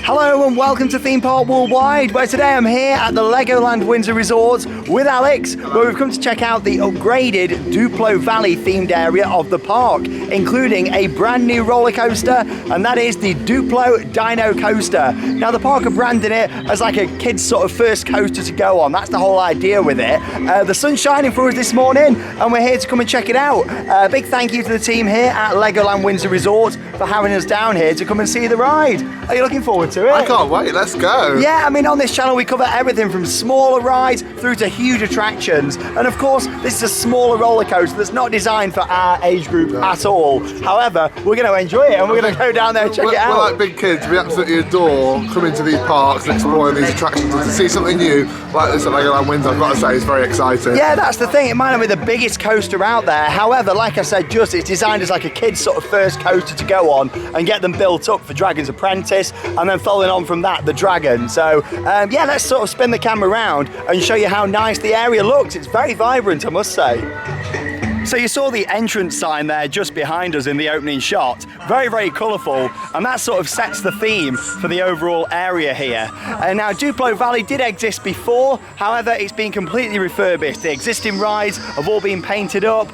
Hello and welcome to Theme Park Worldwide, where today I'm here at the LEGOLAND Windsor Resort with Alex, where we've come to check out the upgraded Duplo Valley themed area of the park, including a brand new roller coaster, and that is the Duplo Dino Coaster. Now the park are branding it as like a kid's sort of first coaster to go on. That's the whole idea with it. The sun's shining for us this morning and we're here to come and check it out. Big thank you to the team here at LEGOLAND Windsor Resort for having us down here to come and see the ride. Are you looking forward to it? I can't wait, let's go. Yeah, I mean on this channel we cover everything from smaller rides through to huge attractions, and of course this is a smaller roller coaster that's not designed for our age group at all. However, we're going to enjoy it and we're going to go down there and check it out. We're like big kids, we absolutely adore coming to these parks and exploring these attractions, and to see something new like this at LEGOLAND Windsor, I've got to say, it's very exciting. Yeah, that's the thing, it might not be the biggest coaster out there, however, like I said, it's designed as like a kid's sort of first coaster to go on and get them built up for Dragon's Apprentice, and then following on from that, the Dragon. So yeah, let's sort of spin the camera around and show you how nice the area looks. It's very vibrant, I must say. So you saw the entrance sign there just behind us in the opening shot. Very, very colourful, and that sort of sets the theme for the overall area here. Now Duplo Valley did exist before, however it's been completely refurbished. The existing rides have all been painted up,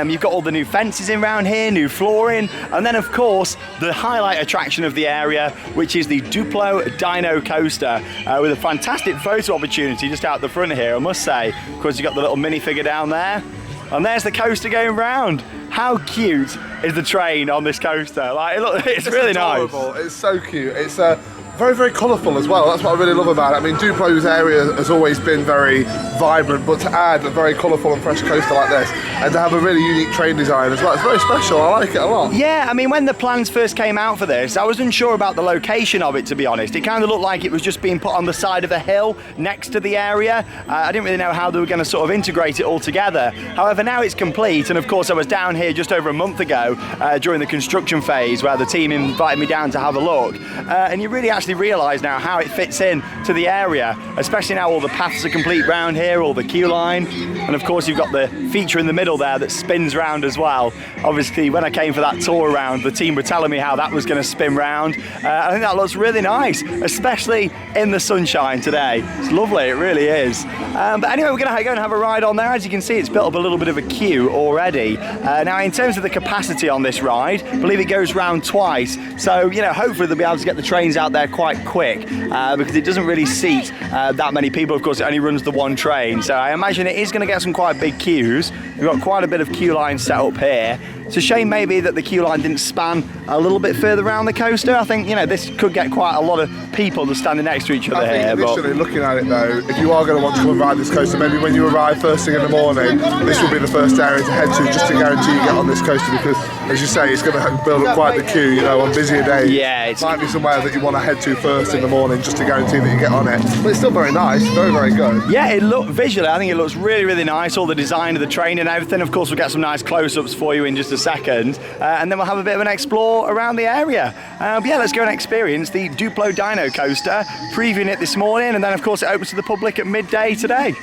you've got all the new fences in around here, new flooring, and then of course the highlight attraction of the area, which is the Duplo Dino Coaster, with a fantastic photo opportunity just out the front here, I must say. Of course you've got the little minifigure down there. And there's the coaster going round. How cute is the train on this coaster? Like, look, it's really adorable. nice. It's so cute. It's very, very colourful as well. That's what I really love about it. I mean, Duplo's area has always been very vibrant, but to add a very colourful and fresh coaster like this, and to have a really unique train design as well, it's very special. I like it a lot. Yeah, I mean, when the plans first came out for this, I was unsure about the location of it, to be honest. It kind of looked like it was just being put on the side of a hill next to the area. I didn't really know how they were going to sort of integrate it all together. However, now it's complete, and of course I was down here just over a month ago during the construction phase, where the team invited me down to have a look, and you really actually realise now how it fits in to the area, especially now all the paths are complete round here, all the queue line, and of course you've got the feature in the middle there that spins round as well. Obviously when I came for that tour around, the team were telling me how that was going to spin round. I think that looks really nice, especially in the sunshine today. It's lovely, it really is. But anyway, we're going to go and have a ride on there. As you can see, it's built up a little bit of a queue already. Now in terms of the capacity on this ride, I believe it goes round twice, so you know, hopefully they'll be able to get the trains out there quite quick, because it doesn't really seat that many people. Of course it only runs the one train, so I imagine it is going to get some quite big queues. We've got quite a bit of queue line set up here. It's a shame maybe that the queue line didn't span a little bit further around the coaster. I think, you know, this could get quite a lot of people just standing next to each other here. I think initially, looking at it though, if you are going to want to come and ride this coaster, maybe when you arrive first thing in the morning, this will be the first area to head to, just to guarantee you get on this coaster, because as you say, it's going to build up quite the queue, you know, on busier days. Yeah, it might be somewhere that you want to head to first in the morning, just to guarantee that you get on it. But it's still very nice, very, very good. Yeah, it looked visually, I think it looks really, really nice. All the design of the train and everything. Of course, we'll get some nice close-ups for you in just a second. And then we'll have a bit of an explore around the area. But yeah, let's go and experience the Duplo Dino Coaster, previewing it this morning, and then of course it opens to the public at midday today.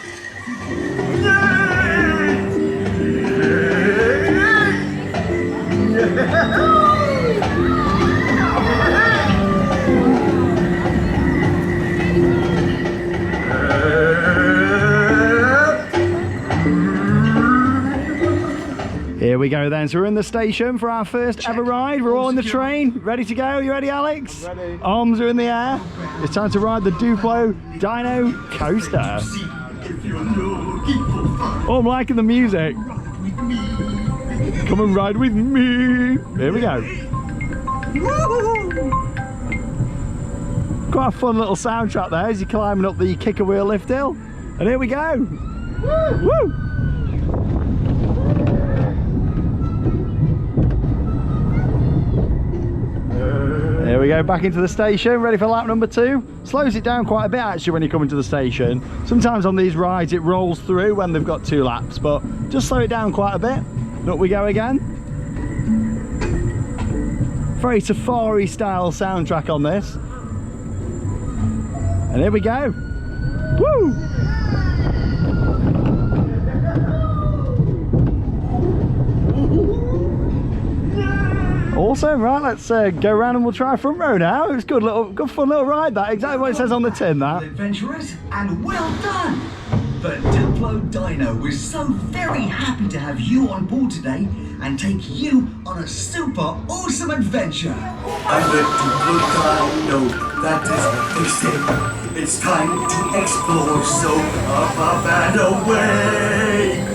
Here we go then, so we're in the station for our first ever ride. We're all in the train, ready to go. You ready, Alex? Ready. Arms are in the air. It's time to ride the Duplo Dino Coaster. Oh, I'm liking the music. Come and ride with me. Here we go. Quite a fun little soundtrack there as you're climbing up the kicker wheel lift hill. And here we go. Woo! Here we go, back into the station, ready for lap number 2. Slows it down quite a bit actually when you come into the station. Sometimes on these rides it rolls through when they've got 2 laps, but just slow it down quite a bit. Up we go again. Very safari style soundtrack on this. And here we go. Woo! Awesome, right, let's go around and we'll try front row now. It was good fun little ride that, exactly what it says on the tin, that. Adventurers, and well done! The Duplo Dino was so very happy to have you on board today and take you on a super awesome adventure. I'm the Duplo Dino, that is what they say. It's time to explore, so up and away!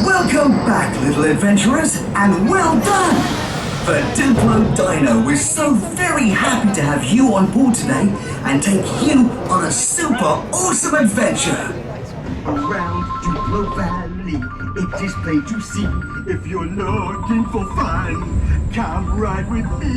Welcome back, little adventurers, and well done! The Duplo Dino was so very happy to have you on board today and take you on a super awesome adventure. Around Duplo Valley, it is plain to see. If you're looking for fun, come ride with me.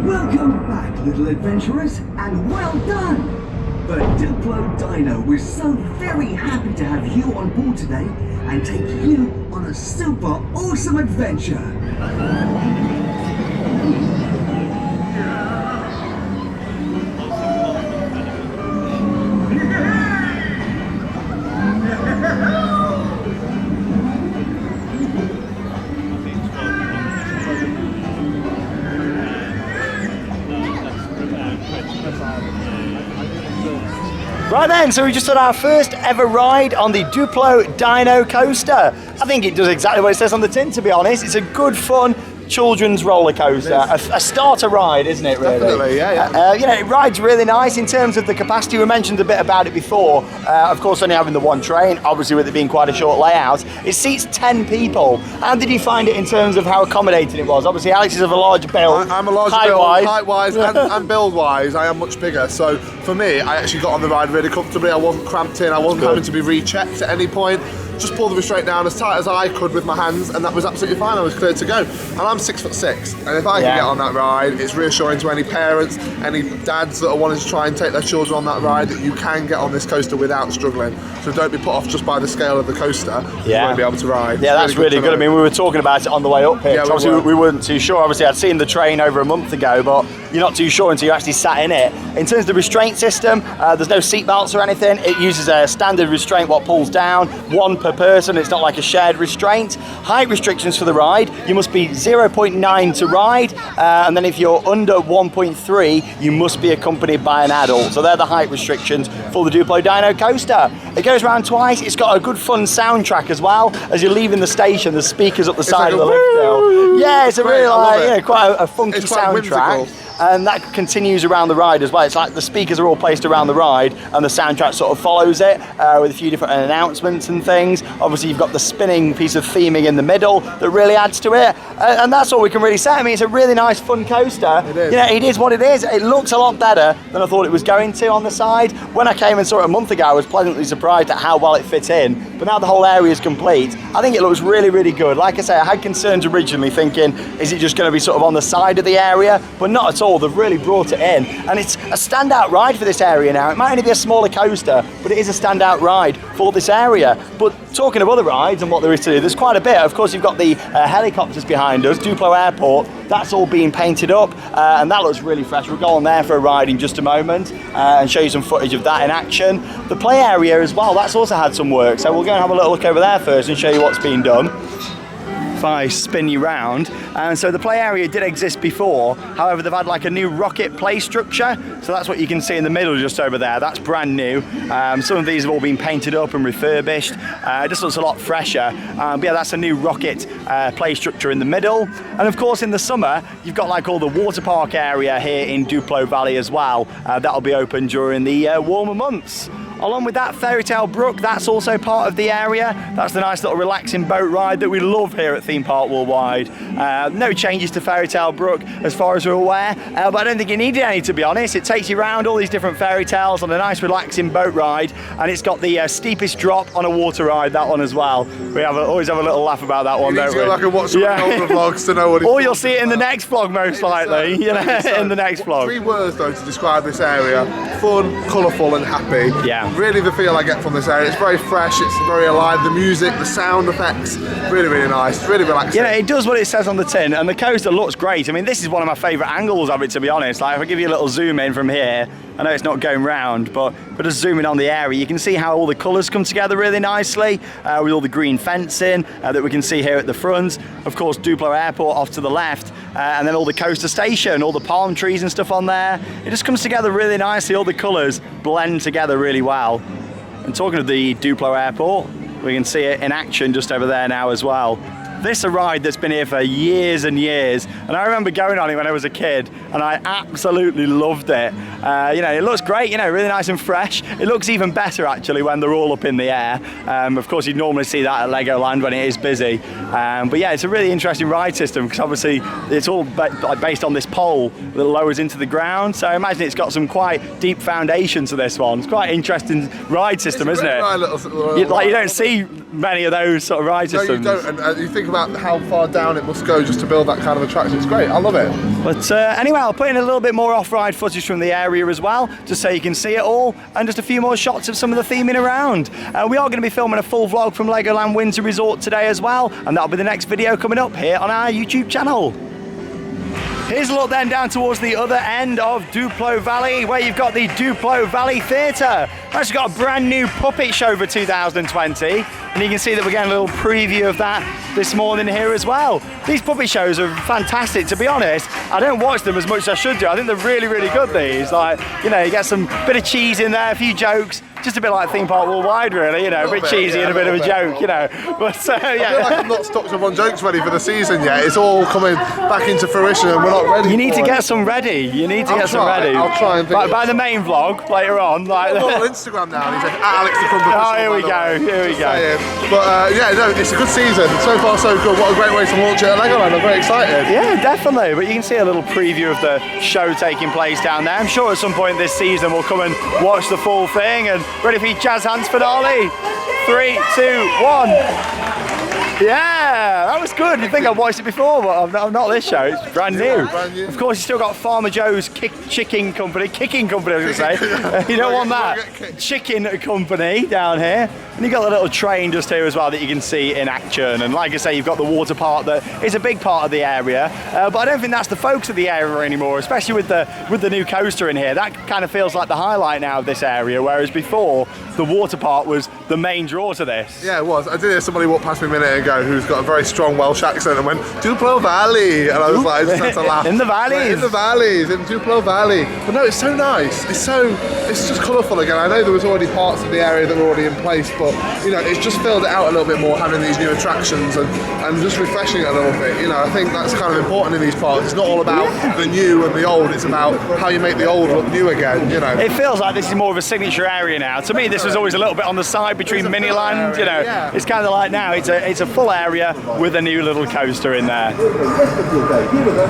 Welcome back, little adventurers, and well done! The Duplo Dino was so very happy to have you on board today and take you on a super awesome adventure. Right then, so we just had our first ever ride on the Duplo Dino Coaster. I think it does exactly what it says on the tin, to be honest. It's a good fun children's roller coaster, a starter ride, isn't it, really? Definitely, yeah. You know, it rides really nice in terms of the capacity. We mentioned a bit about it before. Of course, only having the one train, obviously with it being quite a short layout. It seats 10 people. How did you find it in terms of how accommodating it was? Obviously, Alex is of a large build. I'm a large build, height-wise and build-wise. I am much bigger. So for me, I actually got on the ride really comfortably. I wasn't cramped in. I wasn't having to be rechecked at any point. Just pulled the restraint down as tight as I could with my hands, and that was absolutely fine. I was clear to go. And I'm 6'6", and if I can get on that ride, it's reassuring to any parents, any dads that are wanting to try and take their children on that ride, that you can get on this coaster without struggling. So don't be put off just by the scale of the coaster. You won't be able to ride. Yeah, that's really good. I mean, we were talking about it on the way up here. Yeah, Obviously, we weren't too sure. Obviously, I'd seen the train over a month ago, but you're not too sure until you actually sat in it. In terms of the restraint system, there's no seat belts or anything. It uses a standard restraint, what pulls down, one per person. It's not like a shared restraint. Height restrictions for the ride, you must be 0.9 to ride, and then if you're under 1.3, you must be accompanied by an adult. So they're the height restrictions for the Duplo Dino Coaster. It goes around twice. It's got a good fun soundtrack as well. As you're leaving the station, there's speakers up the side of the lift hill. Yeah, it's a really quite a funky soundtrack. and that continues around the ride as well. It's like the speakers are all placed around the ride, and the soundtrack sort of follows it with a few different announcements and things. Obviously, you've got the spinning piece of theming in the middle that really adds to it, and that's all we can really say. I mean, it's a really nice, fun coaster. It is. You know, it is what it is. It looks a lot better than I thought it was going to on the side. When I came and saw it a month ago, I was pleasantly surprised at how well it fit in. But now the whole area is complete, I think it looks really, really good. Like I say, I had concerns originally thinking, is it just going to be sort of on the side of the area? But not at all. They've really brought it in. And it's a standout ride for this area now. It might only be a smaller coaster, but it is a standout ride for this area. But talking of other rides and what there is to do, there's quite a bit. Of course, you've got the helicopters behind us, Duplo Airport. That's all being painted up, and that looks really fresh. We'll go on there for a ride in just a moment and show you some footage of that in action. The play area as well, that's also had some work, so we'll go and have a little look over there first and show you what's been done. If I spin you round, and so the play area did exist before, however they've had like a new rocket play structure, so that's what you can see in the middle just over there. That's brand new. Some of these have all been painted up and refurbished. It just looks a lot fresher, but yeah, that's a new rocket play structure in the middle. And of course in the summer you've got like all the water park area here in Duplo Valley as well. That'll be open during the warmer months. Along with that, Fairy Tale Brook, that's also part of the area. That's the nice little relaxing boat ride that we love here at Theme Park Worldwide. No changes to Fairy Tale Brook as far as we're aware, but I don't think you needed any, to be honest. It takes you around all these different fairy tales on a nice relaxing boat ride, and it's got the steepest drop on a water ride, that one as well. We always have a little laugh about that one, don't we? I can watch some older vlogs to know what it's Or you'll see it in the next vlog, most likely, you know, in the next vlog. 3 words though to describe this area: fun, colourful and happy. Yeah. Really the feel I get from this area. It's very fresh, it's very alive, the music, the sound effects, really, really nice, really relaxing. You know, it does what it says on the tin, and the coaster looks great. I mean, this is one of my favourite angles of it, to be honest. Like, if I give you a little zoom in from here, I know it's not going round, but just zooming on the area, you can see how all the colours come together really nicely, with all the green fencing that we can see here at the front. Of course, Duplo Airport off to the left, and then all the coaster station, all the palm trees and stuff on there. It just comes together really nicely. All the colours blend together really well. And talking of the Duplo Airport, we can see it in action just over there now as well. This is a ride that's been here for years and years, and I remember going on it when I was a kid, and I absolutely loved it. You know, it looks great, you know, really nice and fresh. It looks even better actually when they're all up in the air. Of course, you'd normally see that at Legoland when it is busy. But yeah, it's a really interesting ride system because obviously it's all based on this pole that lowers into the ground. So I imagine it's got some quite deep foundation to this one. It's quite an interesting ride system, isn't it? Like, you don't see many of those sort of ride systems. No, you don't. And you think about how far down it must go just to build that kind of attraction. It's great. I love it. But anyway, I'll put in a little bit more off-ride footage from the area as well, just so you can see it all, and just a few more shots of some of the theming around. We are going to be filming a full vlog from Legoland Windsor Resort today as well, and that'll be the next video coming up here on our YouTube channel. Here's a look then down towards the other end of Duplo Valley, where you've got the Duplo Valley Theatre. We've actually got a brand new puppet show for 2020, and you can see that we're getting a little preview of that this morning here as well. These puppet shows are fantastic, to be honest. I don't watch them as much as I should do. I think they're really, really good, these. Like, you know, you get some bit of cheese in there, a few jokes, just a bit like Theme Park Worldwide, really, you know, a bit cheesy and a bit of a joke, you know. But yeah. I feel like I'm not stocked up on jokes ready for the season yet. It's all coming back into fruition and we're not ready. You need to get some ready. You need to get some ready. I'll try and think by the main vlog later on. Like, I'm on Instagram now. He's like, Alex the Crumb. Oh, here we go. Here we go. But yeah, no, it's a good season. So far, so good. What a great way to launch it at Legoland. I'm very excited. Yeah, definitely. But you can see a little preview of the show taking place down there. I'm sure at some point this season we'll come and watch the full thing. And ready for your jazz hands finale. 3, 2, 1. Yeah, that was good. You think I've watched it before, but I'm not this show. It's brand new. Of course, you still got Farmer Joe's Kicking Company, I was going to say. You don't want that. Chicken Company down here. And you've got the little train just here as well that you can see in action. And like I say, you've got the water park that is a big part of the area. But I don't think that's the focus of the area anymore, especially with the new coaster in here. That kind of feels like the highlight now of this area, whereas before, the water park was the main draw to this. Yeah, it was. I did hear somebody walk past me a minute ago who's got a very strong Welsh accent and went, Duplo Valley. And I was like, I just had to laugh. In the valleys. In the valleys, in Duplo Valley. But no, it's so nice. It's just colourful again. I know there was already parts of the area that were already in place, but you know, it's just filled it out a little bit more, having these new attractions and just refreshing it a little bit. You know, I think that's kind of important in these parks. It's not all about the new and the old, it's about how you make the old look new again, you know. It feels like this is more of a signature area now. To me, this was always a little bit on the side between Miniland, you know. Yeah. It's kind of like now, it's a full area with a new little coaster in there.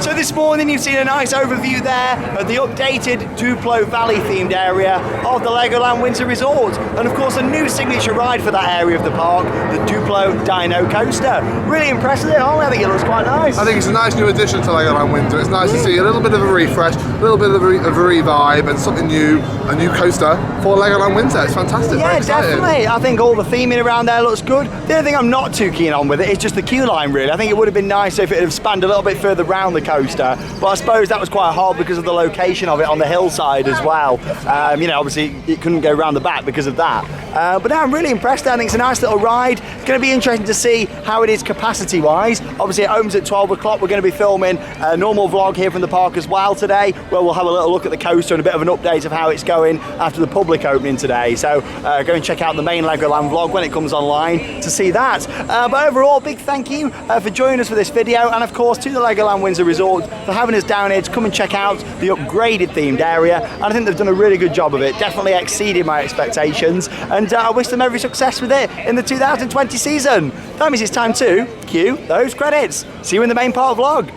So this morning you've seen a nice overview there of the updated Duplo Valley themed area of the LEGOLAND Windsor Resort. And of course a new signature ride for that area of the park, the Duplo Dino Coaster. Really impressive, aren't we? I think it looks quite nice. I think it's a nice new addition to LEGOLAND Windsor. It's nice to see a little bit of a refresh, a little bit of a revive and something new, a new coaster for LEGOLAND Windsor. It's fantastic. Yeah, definitely. I think all the theming around there looks good. The only thing I'm not too keen on with it is just the queue line, really. I think it would have been nice if it had spanned a little bit further round the coaster, but I suppose that was quite hard because of the location of it on the hillside as well. You know, obviously it couldn't go round the back because of that. But now I'm really impressed. I think it's a nice little ride. It's going to be interesting to see how it is capacity-wise. Obviously it opens at 12 o'clock. We're going to be filming a normal vlog here from the park as well today, where we'll have a little look at the coaster and a bit of an update of how it's going after the public opening today. So go and check out the main LEGOLAND vlog when it comes online to see that. But overall, big thank you for joining us for this video, and of course to the LEGOLAND Windsor Resort for having us down here to come and check out the upgraded themed area. And I think they've done a really good job of it, definitely exceeded my expectations, and I wish them every success with it in the 2020 season. That means it's time to cue those credits. See you in the main part vlog.